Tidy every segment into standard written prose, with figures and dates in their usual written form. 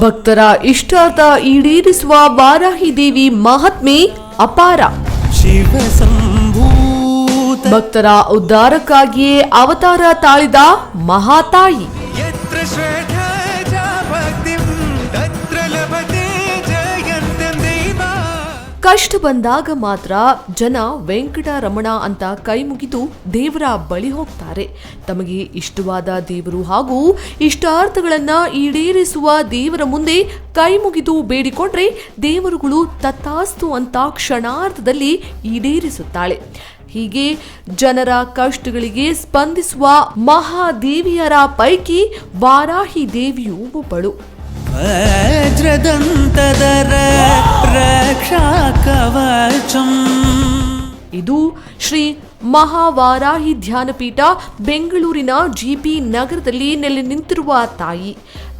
ಭಕ್ತರ ಇಷ್ಟಾರ್ಥ ಈಡೇರಿಸುವ ವಾರಾಹಿ ದೇವಿ ಮಹಾತ್ಮೆ ಅಪಾರ. ಭಕ್ತರ ಉದ್ಧಾರಕ್ಕಾಗಿಯೇ ಅವತಾರ ತಾಳಿದ ಮಹಾತಾಯಿ. ಕಷ್ಟ ಬಂದಾಗ ಮಾತ್ರ ಜನ ವೆಂಕಟರಮಣ ಅಂತ ಕೈ ಮುಗಿದು ದೇವರ ಬಳಿ ಹೋಗ್ತಾರೆ. ತಮಗೆ ಇಷ್ಟವಾದ ದೇವರು ಹಾಗೂ ಇಷ್ಟಾರ್ಥಗಳನ್ನ ಈಡೇರಿಸುವ ದೇವರ ಮುಂದೆ ಕೈ ಮುಗಿದು ಬೇಡಿಕೊಂಡ್ರೆ ದೇವರುಗಳು ತಥಾಸ್ತು ಅಂತ ಕ್ಷಣಾರ್ಧದಲ್ಲಿ ಈಡೇರಿಸುತ್ತಾಳೆ. ಹೀಗೆ ಜನರ ಕಷ್ಟಗಳಿಗೆ ಸ್ಪಂದಿಸುವ ಮಹಾದೇವಿಯರ ಪೈಕಿ ವಾರಾಹಿ ದೇವಿಯೂ ಒಬ್ಬಳು. ಇದು ಶ್ರೀ ಮಹಾವಾರಾಹಿ ಧ್ಯಾನಪೀಠ ಬೆಂಗಳೂರಿನ ಜಿಪಿ ನಗರದಲ್ಲಿ ನೆಲೆ ನಿಂತಿರುವ ತಾಯಿ.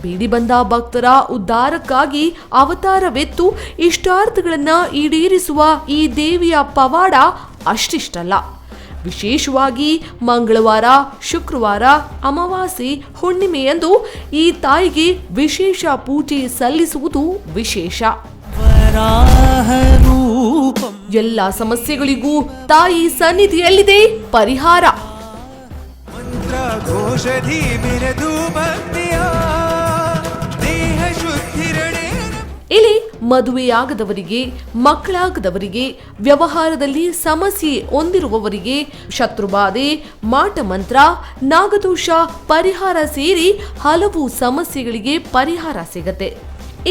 ಬೇಡಿ ಬಂದ ಭಕ್ತರ ಉದ್ಧಾರಕ್ಕಾಗಿ ಅವತಾರವೆತ್ತು ಇಷ್ಟಾರ್ಥಗಳನ್ನ ಈಡೇರಿಸುವ ಈ ದೇವಿಯ ಪವಾಡ ಅಷ್ಟಿಷ್ಟಲ್ಲ. ವಿಶೇಷವಾಗಿ ಮಂಗಳವಾರ, ಶುಕ್ರವಾರ, ಅಮಾವಾಸ್ಯೆ, ಹುಣ್ಣಿಮೆಯಂದು ಈ ತಾಯಿಗೆ ವಿಶೇಷ ಪೂಜೆ ಸಲ್ಲಿಸುವುದು ವಿಶೇಷ. ಎಲ್ಲ ಸಮಸ್ಯೆಗಳಿಗೂ ತಾಯಿ ಸನ್ನಿಧಿಯಲ್ಲಿದೆ ಪರಿಹಾರ. ಇಲ್ಲಿ ಮದುವೆಯಾಗದವರಿಗೆ, ಮಕ್ಕಳಾಗದವರಿಗೆ, ವ್ಯವಹಾರದಲ್ಲಿ ಸಮಸ್ಯೆ ಹೊಂದಿರುವವರಿಗೆ, ಶತ್ರುಬಾಧೆ, ಮಾಟಮಂತ್ರ, ನಾಗದೋಷ ಪರಿಹಾರ ಸೇರಿ ಹಲವು ಸಮಸ್ಯೆಗಳಿಗೆ ಪರಿಹಾರ ಸಿಗತ್ತೆ.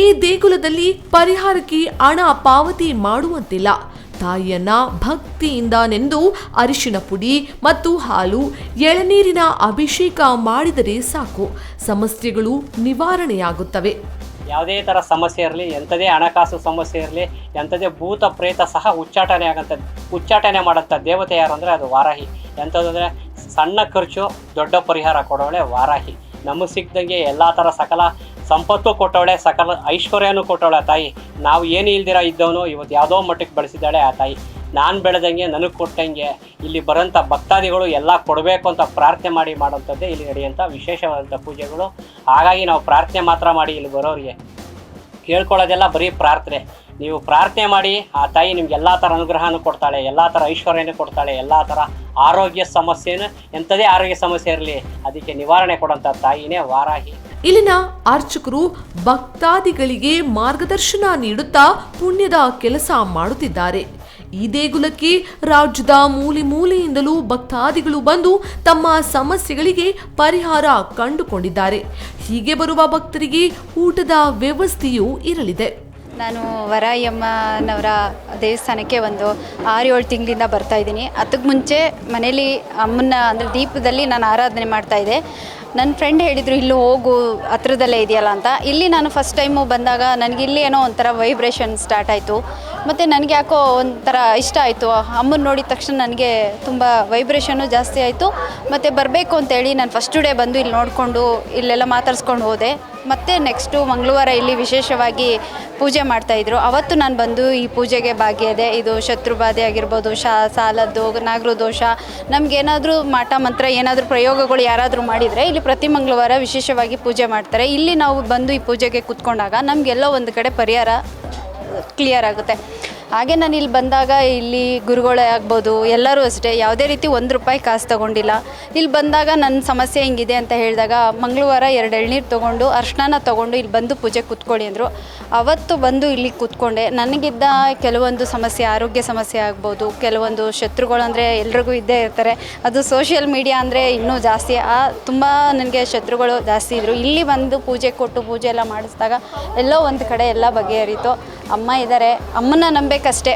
ಈ ದೇಗುಲದಲ್ಲಿ ಪರಿಹಾರಕ್ಕೆ ಹಣ ಪಾವತಿ ಮಾಡುವಂತಿಲ್ಲ. ತಾಯಿಯನ್ನ ಭಕ್ತಿಯಿಂದ ನೆಂದು ಅರಿಶಿನ ಪುಡಿ ಮತ್ತು ಹಾಲು, ಎಳನೀರಿನ ಅಭಿಷೇಕ ಮಾಡಿದರೆ ಸಾಕು, ಸಮಸ್ಯೆಗಳು ನಿವಾರಣೆಯಾಗುತ್ತವೆ. ಯಾವುದೇ ಥರ ಸಮಸ್ಯೆ ಇರಲಿ, ಎಂಥದೇ ಹಣಕಾಸು ಸಮಸ್ಯೆ ಇರಲಿ, ಎಂಥದೇ ಭೂತ ಪ್ರೇತ ಸಹ ಉಚ್ಚಾಟನೆ ಮಾಡೋಂಥ ದೇವತೆ ಯಾರು ಅಂದರೆ ಅದು ವಾರಾಹಿ. ಎಂಥದಂದರೆ ಸಣ್ಣ ಖರ್ಚು ದೊಡ್ಡ ಪರಿಹಾರ ಕೊಡೋಳೆ ವಾರಾಹಿ. ನಮಗೆ ಸಿಕ್ದಂಗೆ ಎಲ್ಲ ಥರ ಸಕಲ ಸಂಪತ್ತು ಕೊಟ್ಟವಳೆ, ಸಕಲ ಐಶ್ವರ್ಯನೂ ಕೊಟ್ಟವಳೆ ಆ ತಾಯಿ. ನಾವು ಏನು ಇಲ್ದಿರ ಇದ್ದವನು ಇವತ್ತು ಯಾವುದೋ ಮಟ್ಟಕ್ಕೆ ಬೆಳೆಸಿದ್ದಾಳೆ ಆ ತಾಯಿ. ನಾನು ಬೆಳೆದಂಗೆ ನನಗೆ ಕೊಟ್ಟಂಗೆ ಇಲ್ಲಿ ಬರೋಂಥ ಭಕ್ತಾದಿಗಳು ಎಲ್ಲ ಕೊಡಬೇಕು ಅಂತ ಪ್ರಾರ್ಥನೆ ಮಾಡಿ ಮಾಡೋಂಥದ್ದೇ ಇಲ್ಲಿ ನಡೆಯುವಂಥ ವಿಶೇಷವಾದಂಥ ಪೂಜೆಗಳು. ಹಾಗಾಗಿ ನಾವು ಪ್ರಾರ್ಥನೆ ಮಾತ್ರ ಮಾಡಿ ಇಲ್ಲಿ ಬರೋರಿಗೆ ಕೇಳ್ಕೊಳ್ಳೋದೆಲ್ಲ ಬರೀ ಪ್ರಾರ್ಥನೆ. ನೀವು ಪ್ರಾರ್ಥನೆ ಮಾಡಿ ಆ ತಾಯಿ ನಿಮ್ಗೆ ಎಲ್ಲ ಥರ ಅನುಗ್ರಹನೂ ಕೊಡ್ತಾಳೆ, ಎಲ್ಲ ಥರ ಐಶ್ವರ್ಯನೂ ಕೊಡ್ತಾಳೆ, ಎಲ್ಲ ಥರ ಆರೋಗ್ಯ ಸಮಸ್ಯೆನೂ, ಎಂಥದೇ ಆರೋಗ್ಯ ಸಮಸ್ಯೆ ಇರಲಿ ಅದಕ್ಕೆ ನಿವಾರಣೆ ಕೊಡೋಂಥ ತಾಯಿನೇ ವಾರಾಹಿ. ಇಲ್ಲಿನ ಅರ್ಚಕರು ಭಕ್ತಾದಿಗಳಿಗೆ ಮಾರ್ಗದರ್ಶನ ನೀಡುತ್ತಾ ಪುಣ್ಯದ ಕೆಲಸ ಮಾಡುತ್ತಿದ್ದಾರೆ. ಈ ದೇಗುಲಕ್ಕೆ ರಾಜ್ಯದ ಮೂಲೆ ಮೂಲೆಯಿಂದಲೂ ಭಕ್ತಾದಿಗಳು ಬಂದು ತಮ್ಮ ಸಮಸ್ಯೆಗಳಿಗೆ ಪರಿಹಾರ ಕಂಡುಕೊಂಡಿದ್ದಾರೆ. ಹೀಗೆ ಬರುವ ಭಕ್ತರಿಗೆ ಊಟದ ವ್ಯವಸ್ಥೆಯೂ ಇರಲಿದೆ. ನಾನು ವರಾಯಮ್ಮನವರ ದೇವಸ್ಥಾನಕ್ಕೆ ಒಂದು 6-7 ತಿಂಗಳಿಂದ ಬರ್ತಾಯಿದ್ದೀನಿ. ಅದಕ್ಕೆ ಮುಂಚೆ ಮನೇಲಿ ಅಮ್ಮನ ಅಂದರೆ ದೀಪದಲ್ಲಿ ನಾನು ಆರಾಧನೆ ಮಾಡ್ತಾಯಿದ್ದೆ. ನನ್ನ ಫ್ರೆಂಡ್ ಹೇಳಿದರು ಇಲ್ಲಿ ಹೋಗು, ಹತ್ರದಲ್ಲೇ ಇದೆಯಲ್ಲ ಅಂತ. ಇಲ್ಲಿ ನಾನು ಫಸ್ಟ್ ಟೈಮು ಬಂದಾಗ ನನಗೆ ಇಲ್ಲಿ ಏನೋ ಒಂಥರ ವೈಬ್ರೇಷನ್ ಸ್ಟಾರ್ಟ್ ಆಯಿತು. ಮತ್ತು ನನಗೆ ಯಾಕೋ ಒಂಥರ ಇಷ್ಟ ಆಯಿತು. ಅಮ್ಮನ ನೋಡಿದ ತಕ್ಷಣ ನನಗೆ ತುಂಬ ವೈಬ್ರೇಷನ್ನು ಜಾಸ್ತಿ ಆಯಿತು. ಮತ್ತು ಬರಬೇಕು ಅಂತೇಳಿ ನಾನು ಫಸ್ಟ್ ಡೇ ಬಂದು ಇಲ್ಲಿ ನೋಡಿಕೊಂಡು ಇಲ್ಲೆಲ್ಲ ಮಾತಾಡ್ಸ್ಕೊಂಡು ಹೋದೆ. ಮತ್ತು ನೆಕ್ಸ್ಟು ಮಂಗಳವಾರ ಇಲ್ಲಿ ವಿಶೇಷವಾಗಿ ಪೂಜೆ ಮಾಡ್ತಾಯಿದ್ರು. ಅವತ್ತು ನಾನು ಬಂದು ಈ ಪೂಜೆಗೆ ಭಾಗಿಯಾದೆ. ಇದು ಶತ್ರುಬಾಧೆ ಆಗಿರ್ಬೋದು, ಸಾಲದ್ದು, ನಾಗರು ದೋಷ, ನಮಗೇನಾದರೂ ಮಾಟ ಮಂತ್ರ ಏನಾದರೂ ಪ್ರಯೋಗಗಳು ಯಾರಾದರೂ ಮಾಡಿದರೆ ಇಲ್ಲಿ ಪ್ರತಿ ಮಂಗಳವಾರ ವಿಶೇಷವಾಗಿ ಪೂಜೆ ಮಾಡ್ತಾರೆ. ಇಲ್ಲಿ ನಾವು ಬಂದು ಈ ಪೂಜೆಗೆ ಕೂತ್ಕೊಂಡಾಗ ನಮಗೆಲ್ಲೋ ಒಂದು ಕಡೆ ಪರಿಹಾರ ಕ್ಲಿಯರ್ ಆಗುತ್ತೆ. ಹಾಗೆ ನಾನು ಇಲ್ಲಿ ಬಂದಾಗ ಇಲ್ಲಿ ಗುರುಗಳೇ ಆಗ್ಬೋದು, ಎಲ್ಲರೂ ಅಷ್ಟೇ ಯಾವುದೇ ರೀತಿ ₹1 ಕಾಸು ತೊಗೊಂಡಿಲ್ಲ. ಇಲ್ಲಿ ಬಂದಾಗ ನನ್ನ ಸಮಸ್ಯೆ ಹಿಂಗಿದೆ ಅಂತ ಹೇಳಿದಾಗ ಮಂಗಳವಾರ 2 ಎಳ್ನೀರು ತೊಗೊಂಡು ಅರ್ಶಿನ ತೊಗೊಂಡು ಇಲ್ಲಿ ಬಂದು ಪೂಜೆ ಕೂತ್ಕೊಳ್ಳಿ ಅಂದರು. ಅವತ್ತು ಬಂದು ಇಲ್ಲಿ ಕೂತ್ಕೊಂಡೆ. ನನಗಿದ್ದ ಕೆಲವೊಂದು ಸಮಸ್ಯೆ, ಆರೋಗ್ಯ ಸಮಸ್ಯೆ ಆಗ್ಬೋದು, ಕೆಲವೊಂದು ಶತ್ರುಗಳು ಅಂದರೆ ಎಲ್ರಿಗೂ ಇದ್ದೇ ಇರ್ತಾರೆ. ಅದು ಸೋಷಿಯಲ್ ಮೀಡಿಯಾ ಅಂದರೆ ಇನ್ನೂ ಜಾಸ್ತಿ. ತುಂಬ ನನಗೆ ಶತ್ರುಗಳು ಜಾಸ್ತಿ ಇದ್ದರು. ಇಲ್ಲಿ ಬಂದು ಪೂಜೆ ಕೊಟ್ಟು ಪೂಜೆ ಎಲ್ಲ ಮಾಡಿಸಿದಾಗ ಎಲ್ಲೋ ಒಂದು ಕಡೆ ಎಲ್ಲ ಬಗೆಹರಿತು. ಅಮ್ಮ ಇದ್ದಾರೆ, ಅಮ್ಮನ ನಂಬೇಕಷ್ಟೇ,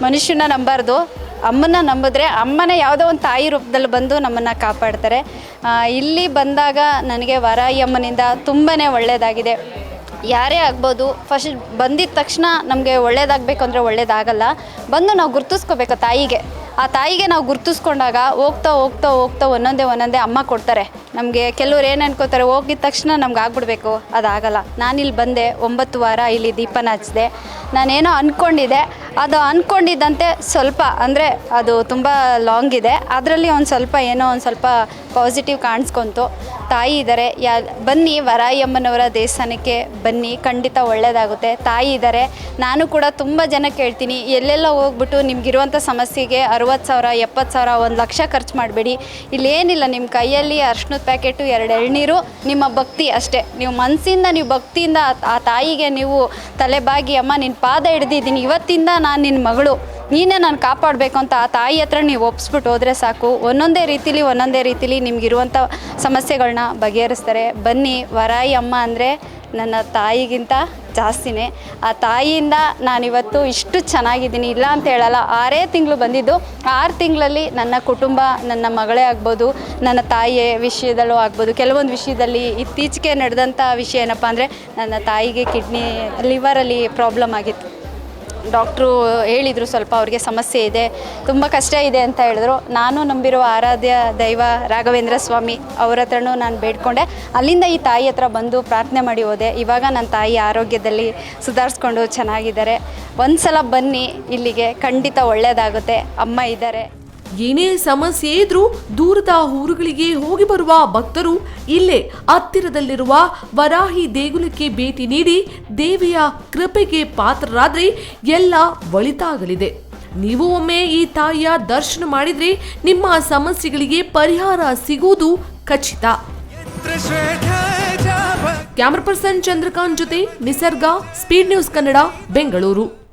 ಮನುಷ್ಯನ ನಂಬಾರ್ದು. ಅಮ್ಮನ ನಂಬಿದ್ರೆ ಅಮ್ಮನೇ ಯಾವುದೋ ಒಂದು ತಾಯಿ ರೂಪದಲ್ಲಿ ಬಂದು ನಮ್ಮನ್ನು ಕಾಪಾಡ್ತಾರೆ. ಇಲ್ಲಿ ಬಂದಾಗ ನನಗೆ ವಾರಾಹಿ ಅಮ್ಮನಿಂದ ತುಂಬಾ ಒಳ್ಳೆಯದಾಗಿದೆ. ಯಾರೇ ಆಗ್ಬೋದು, ಫಸ್ಟ್ ಬಂದಿದ್ದ ತಕ್ಷಣ ನಮಗೆ ಒಳ್ಳೇದಾಗಬೇಕು ಅಂದರೆ ಒಳ್ಳೇದಾಗಲ್ಲ. ಬಂದು ನಾವು ಗುರ್ತಿಸ್ಕೋಬೇಕು ತಾಯಿಗೆ. ಆ ತಾಯಿಗೆ ನಾವು ಗುರ್ತಿಸ್ಕೊಂಡಾಗ ಹೋಗ್ತಾ ಹೋಗ್ತಾ ಹೋಗ್ತಾ ಒಂದೊಂದೇ ಅಮ್ಮ ಕೊಡ್ತಾರೆ. ನಮಗೆ ಕೆಲವ್ರು ಏನು ಅನ್ಕೋತಾರೆ, ಹೋಗಿದ ತಕ್ಷಣ ನಮ್ಗೆ ಆಗ್ಬಿಡ್ಬೇಕು, ಅದಾಗಲ್ಲ. ನಾನಿಲ್ಲಿ ಬಂದೆ 9 ವಾರ ಇಲ್ಲಿ ದೀಪನ ಹಚ್ಚಿದೆ. ನಾನೇನೋ ಅಂದ್ಕೊಂಡಿದ್ದೆ, ಅದು ಅಂದ್ಕೊಂಡಿದ್ದಂತೆ ಸ್ವಲ್ಪ ಅಂದರೆ ಅದು ತುಂಬ ಲಾಂಗ್ ಇದೆ, ಅದರಲ್ಲಿ ಒಂದು ಸ್ವಲ್ಪ ಪಾಸಿಟಿವ್ ಕಾಣಿಸ್ಕೊಂತು. ತಾಯಿ ಇದ್ದಾರೆ, ಬನ್ನಿ ವರಾಯಮ್ಮನವರ ದೇವಸ್ಥಾನಕ್ಕೆ ಬನ್ನಿ, ಖಂಡಿತ ಒಳ್ಳೆಯದಾಗುತ್ತೆ. ತಾಯಿ ಇದ್ದಾರೆ. ನಾನು ಕೂಡ ತುಂಬ ಜನಕ್ಕೆ ಹೇಳ್ತೀನಿ, ಎಲ್ಲೆಲ್ಲ ಹೋಗ್ಬಿಟ್ಟು ನಿಮಗಿರುವಂಥ ಸಮಸ್ಯೆಗೆ 60,000 70,000 1 ಲಕ್ಷ ಖರ್ಚು ಮಾಡಬೇಡಿ. ಇಲ್ಲೇನಿಲ್ಲ, ನಿಮ್ಮ ಕೈಯಲ್ಲಿ ಅರ್ಶಿನದ ಪ್ಯಾಕೆಟು 2 ಎಳ್ನೀರು, ನಿಮ್ಮ ಭಕ್ತಿ ಅಷ್ಟೇ. ನೀವು ಮನಸ್ಸಿಂದ, ನೀವು ಭಕ್ತಿಯಿಂದ ಆ ತಾಯಿಗೆ ನೀವು ತಲೆಬಾಗಿ, ಅಮ್ಮ ನಿನ್ನ ಪಾದ ಹಿಡ್ದಿದ್ದೀನಿ, ಇವತ್ತಿಂದ ನಾನು ನಿನ್ನ ಮಗಳು, ನೀನೇ ನಾನು ಕಾಪಾಡಬೇಕು ಅಂತ ಆ ತಾಯಿ ಹತ್ರ ನೀವು ಒಪ್ಪಿಸ್ಬಿಟ್ಟು ಹೋದರೆ ಸಾಕು. ಒಂದೊಂದೇ ರೀತಿಲಿ ನಿಮಗಿರುವಂಥ ಸಮಸ್ಯೆಗಳನ್ನ ಬಗೆಹರಿಸ್ತಾರೆ. ಬನ್ನಿ, ವರಾಯಿ ಅಮ್ಮ ಅಂದರೆ ನನ್ನ ತಾಯಿಗಿಂತ ಜಾಸ್ತಿನೇ. ಆ ತಾಯಿಯಿಂದ ನಾನಿವತ್ತು ಇಷ್ಟು ಚೆನ್ನಾಗಿದ್ದೀನಿ, ಇಲ್ಲ ಅಂತ ಹೇಳಲ್ಲ. 6 ತಿಂಗಳು ಬಂದಿದ್ದು, 6 ತಿಂಗಳಲ್ಲಿ ನನ್ನ ಕುಟುಂಬ, ನನ್ನ ಮಗಳೇ ಆಗ್ಬೋದು, ನನ್ನ ತಾಯಿಯ ವಿಷಯದಲ್ಲೂ ಆಗ್ಬೋದು, ಕೆಲವೊಂದು ವಿಷಯದಲ್ಲಿ ಇತ್ತೀಚೆಗೆ ನಡೆದಂಥ ವಿಷಯ ಏನಪ್ಪ ಅಂದರೆ, ನನ್ನ ತಾಯಿಗೆ ಲಿವರಲ್ಲಿ ಪ್ರಾಬ್ಲಮ್ ಆಗಿತ್ತು. ಡಾಕ್ಟ್ರು ಹೇಳಿದರು ಸ್ವಲ್ಪ ಅವ್ರಿಗೆ ಸಮಸ್ಯೆ ಇದೆ, ತುಂಬ ಕಷ್ಟ ಇದೆ ಅಂತ ಹೇಳಿದ್ರು. ನಾನು ನಂಬಿರುವ ಆರಾಧ್ಯ ದೈವ ರಾಘವೇಂದ್ರ ಸ್ವಾಮಿ ಅವ್ರ ಹತ್ರನೂ ನಾನು ಬೇಡ್ಕೊಂಡೆ. ಅಲ್ಲಿಂದ ಈ ತಾಯಿ ಹತ್ರ ಬಂದು ಪ್ರಾರ್ಥನೆ ಮಾಡಿ ಹೋದೆ. ಇವಾಗ ನನ್ನ ತಾಯಿ ಆರೋಗ್ಯದಲ್ಲಿ ಸುಧಾರಿಸ್ಕೊಂಡು ಚೆನ್ನಾಗಿದ್ದಾರೆ. ಒಂದು ಸಲ ಬನ್ನಿ ಇಲ್ಲಿಗೆ, ಖಂಡಿತ ಒಳ್ಳೆಯದಾಗುತ್ತೆ. ಅಮ್ಮ ಇದ್ದಾರೆ. ಏನೇ ಸಮಸ್ಯೆ ಇದ್ರೂ ದೂರದ ಊರುಗಳಿಗೆ ಹೋಗಿ ಬರುವ ಭಕ್ತರು ಇಲ್ಲೇ ಹತ್ತಿರದಲ್ಲಿರುವ ವರಾಹಿ ದೇಗುಲಕ್ಕೆ ಭೇಟಿ ನೀಡಿ ದೇವಿಯ ಕೃಪೆಗೆ ಪಾತ್ರರಾದ್ರೆ ಎಲ್ಲ ಒಳಿತಾಗಲಿದೆ. ನೀವು ಒಮ್ಮೆ ಈ ತಾಯಿಯ ದರ್ಶನ ಮಾಡಿದ್ರೆ ನಿಮ್ಮ ಸಮಸ್ಯೆಗಳಿಗೆ ಪರಿಹಾರ ಸಿಗುವುದು ಖಚಿತ. ಕ್ಯಾಮರಾ ಪರ್ಸನ್ ಚಂದ್ರಕಾಂತ್ ಜೊತೆ ನಿಸರ್ಗ, ಸ್ಪೀಡ್ ನ್ಯೂಸ್ ಕನ್ನಡ, ಬೆಂಗಳೂರು.